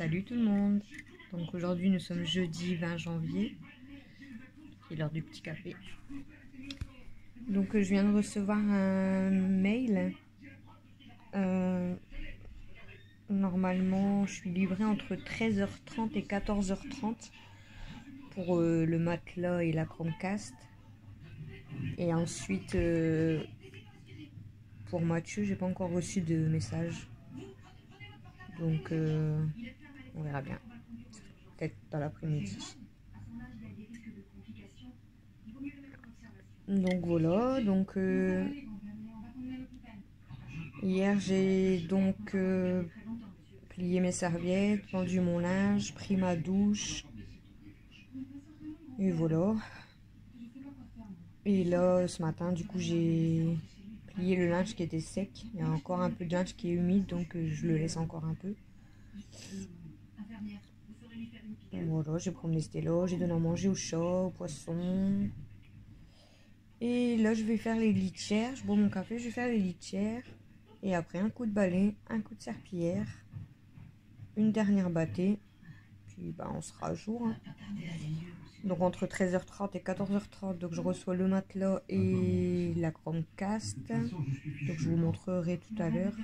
Salut tout le monde. Donc aujourd'hui nous sommes jeudi 20 janvier. C'est l'heure du petit café. Donc je viens de recevoir un mail. Normalement je suis livrée entre 13h30 et 14h30 pour le matelas et la Chromecast. Et ensuite pour Mathieu j'ai pas encore reçu de message. Donc on verra bien. Peut-être dans l'après-midi. Donc voilà, donc hier j'ai donc plié mes serviettes, tendu mon linge, pris ma douche. Et voilà. Et là ce matin du coup j'ai plié le linge qui était sec. Il y a encore un peu de linge qui est humide donc je le laisse encore un peu. Et voilà, j'ai promené Stella, j'ai donné à manger au chat, au poisson. Et là je vais faire les litières, je bois mon café, je vais faire les litières. Et après un coup de balai, un coup de serpillière, une dernière battée. Puis bah, on sera à jour. Hein. Donc entre 13h30 et 14h30, donc je reçois le matelas et la Chromecast. Donc je vous montrerai tout à l'heure.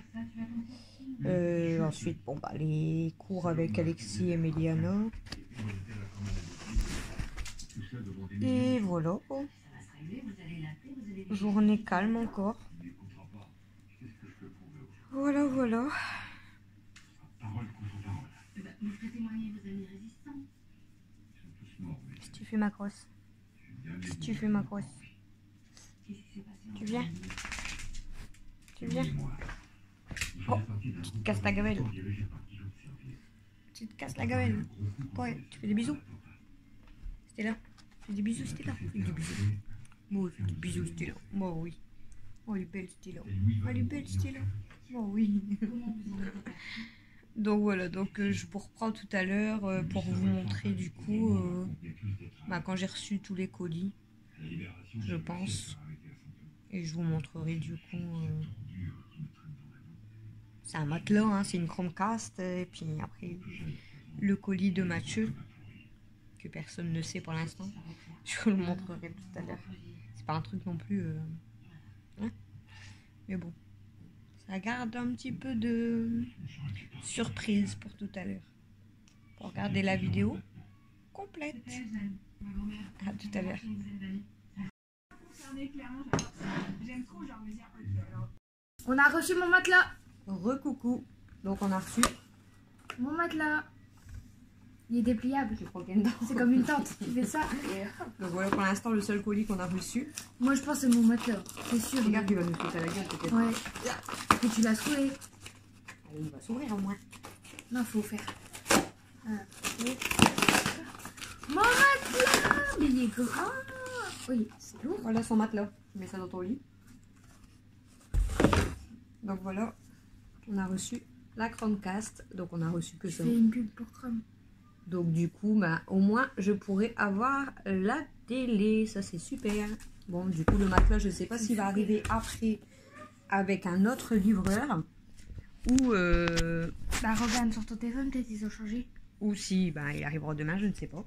Ensuite, bon, bah, les cours avec Alexis et Méliana. Et voilà. Journée calme encore. Voilà, voilà. Si tu fais ma crosse. Si tu fais ma crosse. Tu viens? Tu viens? Oh, tu te casses la gamelle. Tu te casses la gamelle. Ouais, tu fais des bisous. C'était là. Fais des bisous, c'était là. Fais des bisous. Moi, fais des bisous, c'était là. Moi, oui. Oh, elle est belle, c'était là. Oh, elle est belle, c'était là. Oh, oui. Donc voilà, donc je vous reprends tout à l'heure pour vous montrer du coup bah, quand j'ai reçu tous les colis, je pense. Et je vous montrerai du coup. C'est un matelas, hein, c'est une Chromecast. Et puis après, le colis de Mathieu, que personne ne sait pour l'instant. Je vous le montrerai tout à l'heure. C'est pas un truc non plus. Hein, mais bon. Ça garde un petit peu de surprise pour tout à l'heure. Pour regarder la vidéo complète. À tout à l'heure. On a reçu mon matelas. Recoucou. Donc on a reçu Mon matelas. Il est dépliable. je crois qu'il y a dedans. C'est comme une tente. Tu fais ça. Donc voilà pour l'instant le seul colis qu'on a reçu. Moi je pense que c'est mon matelas. C'est sûr. Regarde, il va nous sauter à la gueule peut-être. Ouais. Et tu l'as trouvé. Allez, il va s'ouvrir au moins. Non, faut faire. Mon matelas. Mais il est grand. Oui, c'est lourd. Voilà son matelas. Tu mets ça dans ton lit. Donc voilà, on a reçu la Chromecast. Donc on a reçu que ça. Je fais une pub pour Chrome. Donc du coup, bah, au moins je pourrais avoir la télé. Ça c'est super. Bon, du coup le matelas, je sais pas s'il va arriver après avec un autre livreur. Ou Bah regarde sur ton téléphone, peut-être ils ont changé. ou si bah, il arrivera demain, je ne sais pas.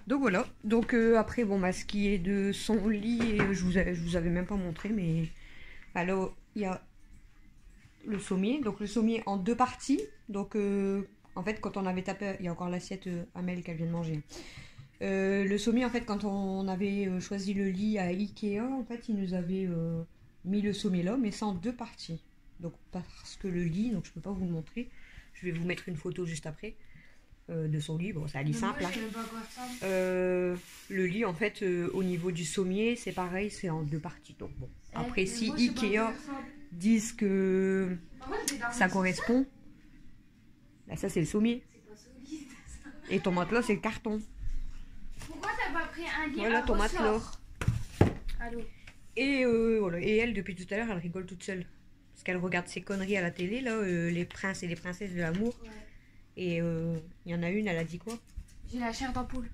Donc voilà. Donc après, bon, bah, ce qui est de son lit, je vous avais même pas montré, mais alors il y a le sommier. Donc le sommier en deux parties. Donc en fait, quand on avait tapé, il y a encore l'assiette Amel qu'elle vient de manger. Le sommier, en fait, quand on avait choisi le lit à Ikea, en fait, ils nous avaient mis le sommier là, mais c'est en deux parties. Donc parce que le lit, donc je peux pas vous le montrer. Je vais vous mettre une photo juste après de son lit. Bon, c'est un lit simple. Moi, Hein. je sais pas quoi ça. Le lit, en fait, au niveau du sommier, c'est pareil, c'est en deux parties. Donc bon, après, si moi, je sais pas Ikea quoi ça. disent que Par contre, c'est dans ça mon correspond, là, ça c'est le sommier. C'est pas solide. Et ton matelas, c'est le carton. Pourquoi t'as pas pris un lit Voilà à ton matelas. ressort? Allô. Et voilà. Et elle, depuis tout à l'heure, elle rigole toute seule. Parce qu'elle regarde ses conneries à la télé, là, les princes et les princesses de l'amour. Ouais. Et il y en a une, elle a dit quoi? J'ai la chair d'ampoule.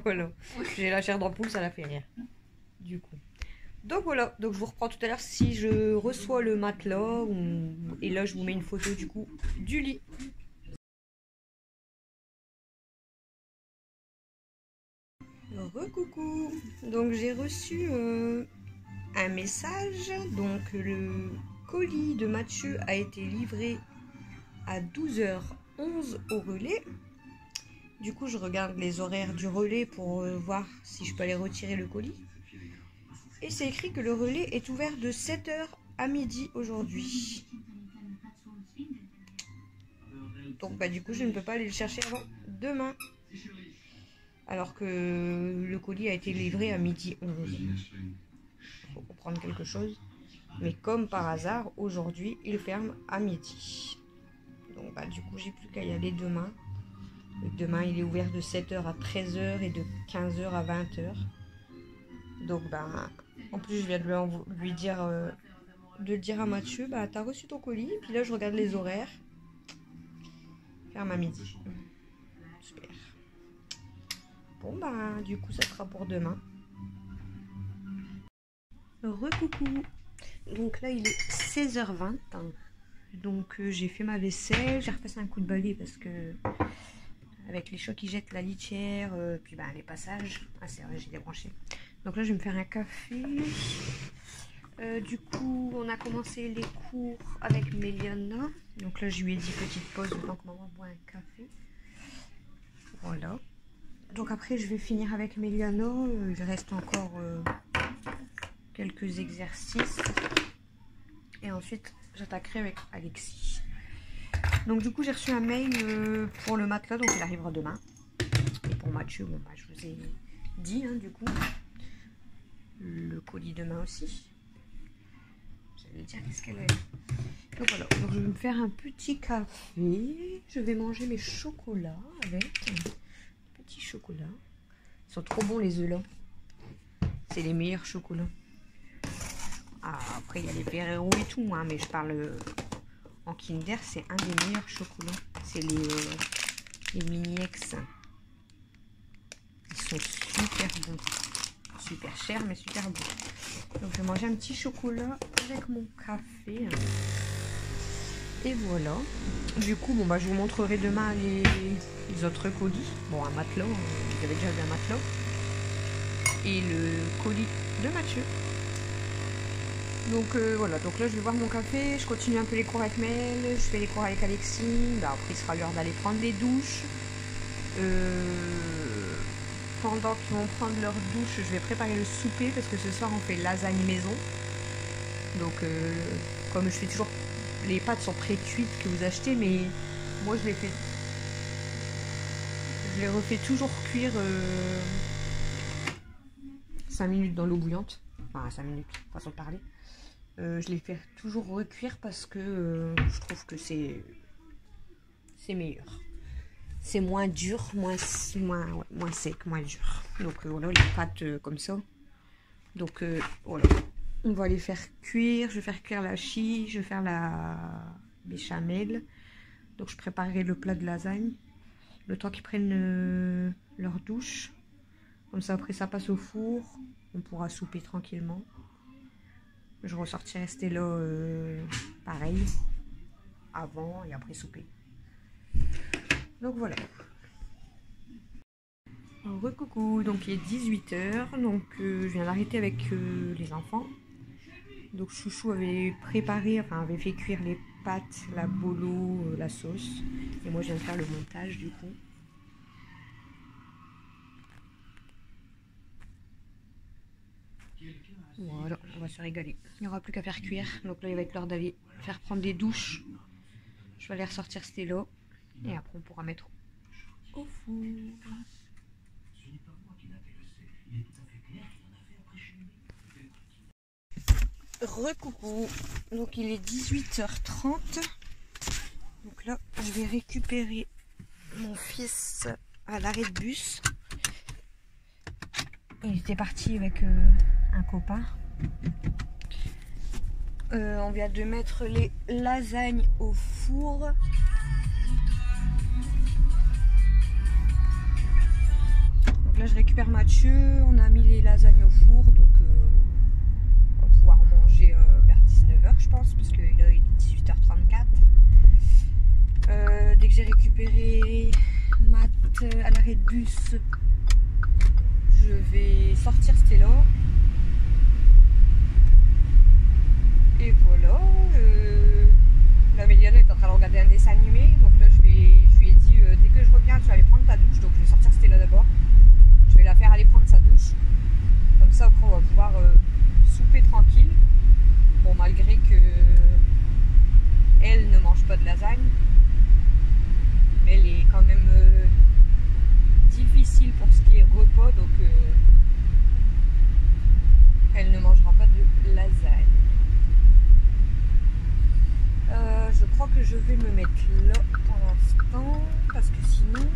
Voilà. J'ai la chair d'ampoule, ça la fait rire. Du coup. Donc voilà, donc je vous reprends tout à l'heure si je reçois le matelas et là je vous mets une photo du coup du lit. Recoucou. Donc j'ai reçu un message, donc le colis de Mathieu a été livré à 12h11 au relais. Du coup je regarde les horaires du relais pour voir si je peux aller retirer le colis. Et c'est écrit que le relais est ouvert de 7h à midi aujourd'hui. Donc bah du coup je ne peux pas aller le chercher avant demain. Alors que le colis a été livré à midi 11. Il faut comprendre quelque chose. Mais comme par hasard, aujourd'hui il ferme à midi. Donc bah du coup j'ai plus qu'à y aller demain. Et demain il est ouvert de 7h à 13h et de 15h à 20h. Donc bah... En plus, je viens de lui dire, de dire à Mathieu, bah t'as reçu ton colis. Puis là, je regarde les horaires. Ferme à midi. Super. Bon, bah du coup, ça sera pour demain. Recoucou. Donc là, il est 16h20. Donc j'ai fait ma vaisselle. J'ai repassé un coup de balai parce que avec les chocs qui jettent la litière, puis bah, les passages. Ah c'est vrai, j'ai débranché. Donc là, je vais me faire un café. Du coup, on a commencé les cours avec Méliana. Donc là, je lui ai dit petite pause, le temps que maman boit un café. Voilà. Donc après, je vais finir avec Méliana. Il reste encore quelques exercices. Et ensuite, j'attaquerai avec Alexis. Donc du coup, j'ai reçu un mail pour le matelas. Donc il arrivera demain. Et pour Mathieu, bon, bah, je vous ai dit, hein, du coup. Le colis demain aussi. Vous allez dire qu'est-ce qu'elle est. Donc voilà, donc je vais me faire un petit café. Je vais manger mes chocolats avec un petit chocolat. Ils sont trop bons les œufs là. C'est les meilleurs chocolats. Ah, après il y a les Ferrero et tout, hein, mais je parle en Kinder, c'est un des meilleurs chocolats. C'est les Mini-Ex. Ils sont super bons. Super cher mais super bon. Donc je vais manger un petit chocolat avec mon café. Et voilà. Du coup, bon bah je vous montrerai demain les autres colis. Bon, un matelas, vous avez déjà vu un matelas. Et le colis de Mathieu. Donc voilà, donc là je vais boire mon café, je continue un peu les cours avec Mel, je fais les cours avec Alexis. Bah, après il sera l'heure d'aller prendre les douches. Pendant qu'ils vont prendre leur douche, je vais préparer le souper parce que ce soir on fait lasagne maison. Donc comme je fais toujours, les pâtes sont pré-cuites que vous achetez, mais moi je les refais toujours cuire 5 minutes dans l'eau bouillante. Enfin 5 minutes, façon de parler. Je les fais toujours recuire parce que je trouve que c'est meilleur. C'est moins dur, moins sec, moins dur. Donc voilà, les pâtes comme ça. Donc voilà, on va les faire cuire. Je vais faire cuire la chie, je vais faire la béchamel. Donc je préparerai le plat de lasagne. Le temps qu'ils prennent leur douche. Comme ça, après ça passe au four. On pourra souper tranquillement. Je ressortirai Stella pareil. Avant et après souper. Donc voilà. Recoucou, donc il est 18h, donc je viens d'arrêter avec les enfants. Donc Chouchou avait préparé, enfin avait fait cuire les pâtes, la bolo, la sauce. Et moi je viens de faire le montage du coup. Voilà, on va se régaler. Il n'y aura plus qu'à faire cuire. Donc là il va être l'heure d'aller faire prendre des douches. Je vais aller ressortir Stella. Et après on pourra mettre au four. Recoucou. Donc il est 18h30. Donc là je vais récupérer mon fils à l'arrêt de bus. Il était parti avec un copain. On vient de mettre les lasagnes au four. Donc là je récupère Mathieu, on a mis les lasagnes au four, donc 19h je pense, parce qu'il est 18h34. Dès que j'ai récupéré Matt à l'arrêt de bus, je vais sortir Stella. Et voilà. La Méliane est en train de regarder un dessin animé, donc là je lui ai dit dès que je reviens tu vas aller prendre ta douche, donc je vais sortir Stella d'abord. Je vais la faire aller prendre sa douche, comme ça après on va pouvoir souper tranquille. Bon, malgré que elle ne mange pas de lasagne, mais elle est quand même difficile pour ce qui est repas, donc elle ne mangera pas de lasagne. Je crois que je vais me mettre là pour l'instant, parce que sinon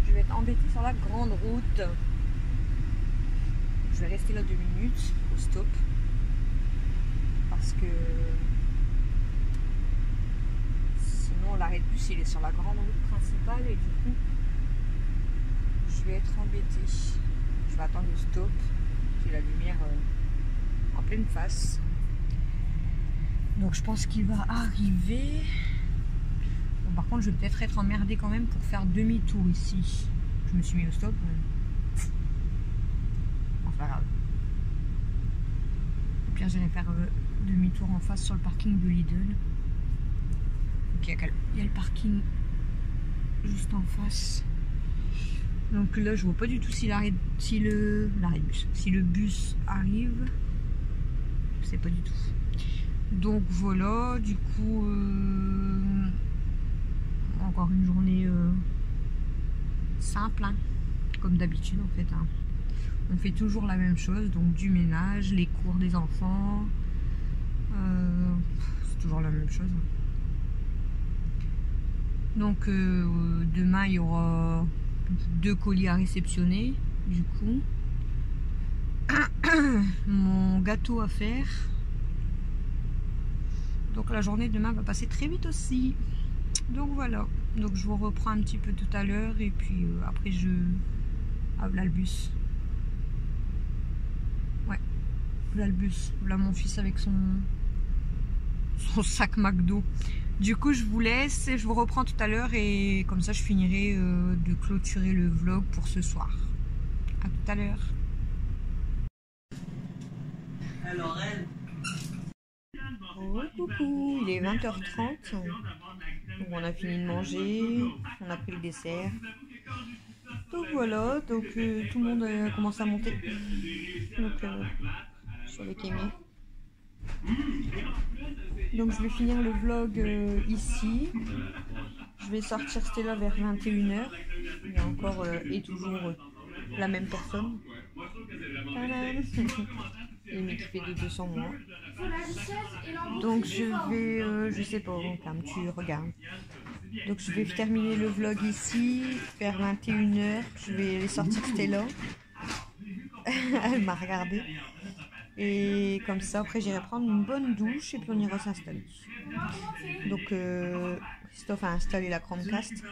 je vais être embêtée sur la grande route. Je vais rester là 2 minutes au stop, parce que sinon l'arrêt de bus il est sur la grande route principale et du coup je vais être embêtée. Je vais attendre le stop, j'ai la lumière en pleine face. Donc je pense qu'il va arriver. Bon, par contre je vais peut-être être emmerdée quand même pour faire demi-tour ici. Je me suis mis au stop. Bon, c'est pas grave. Au pire j'irai faire demi-tour en face sur le parking de Lidl. Donc, il y a le parking juste en face. Donc là je vois pas du tout si le bus arrive. Je sais pas du tout. Donc voilà, du coup encore une journée simple, hein, comme d'habitude en fait, hein. On fait toujours la même chose, donc du ménage, les cours des enfants, c'est toujours la même chose. Donc demain il y aura 2 colis à réceptionner, du coup mon gâteau à faire. Donc la journée de demain va passer très vite aussi. Donc voilà. Donc je vous reprends un petit peu tout à l'heure et puis après je... Ah, là le bus. Ouais. Là le bus. Là mon fils avec son sac McDo. Du coup je vous laisse et je vous reprends tout à l'heure et comme ça je finirai de clôturer le vlog pour ce soir. À tout à l'heure. Alors elle... Oh, coucou, il est 20h30, donc on a fini de manger, on a pris le dessert. Donc voilà, donc tout le monde commence à monter. Donc je suis avec Amy. Donc je vais finir le vlog ici. Je vais sortir Stella vers 21h. Il y a encore et toujours la même personne. Amy qui fait des 200 mois. Donc je vais, je sais pas, Cam, tu regardes. Donc je vais terminer le vlog ici, vers 21h. Je vais aller sortir Stella. Elle m'a regardé. Et comme ça, après j'irai prendre une bonne douche et puis on ira s'installer. Donc Christophe a installé la Chromecast.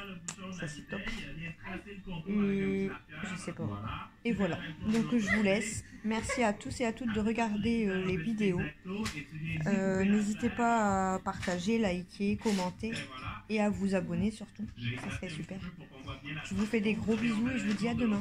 Ça c'est top. Et je sais pas. Et voilà. Donc je vous laisse. Merci à tous et à toutes de regarder les vidéos. N'hésitez pas à partager, liker, commenter et à vous abonner surtout. Ça serait super. Je vous fais des gros bisous et je vous dis à demain.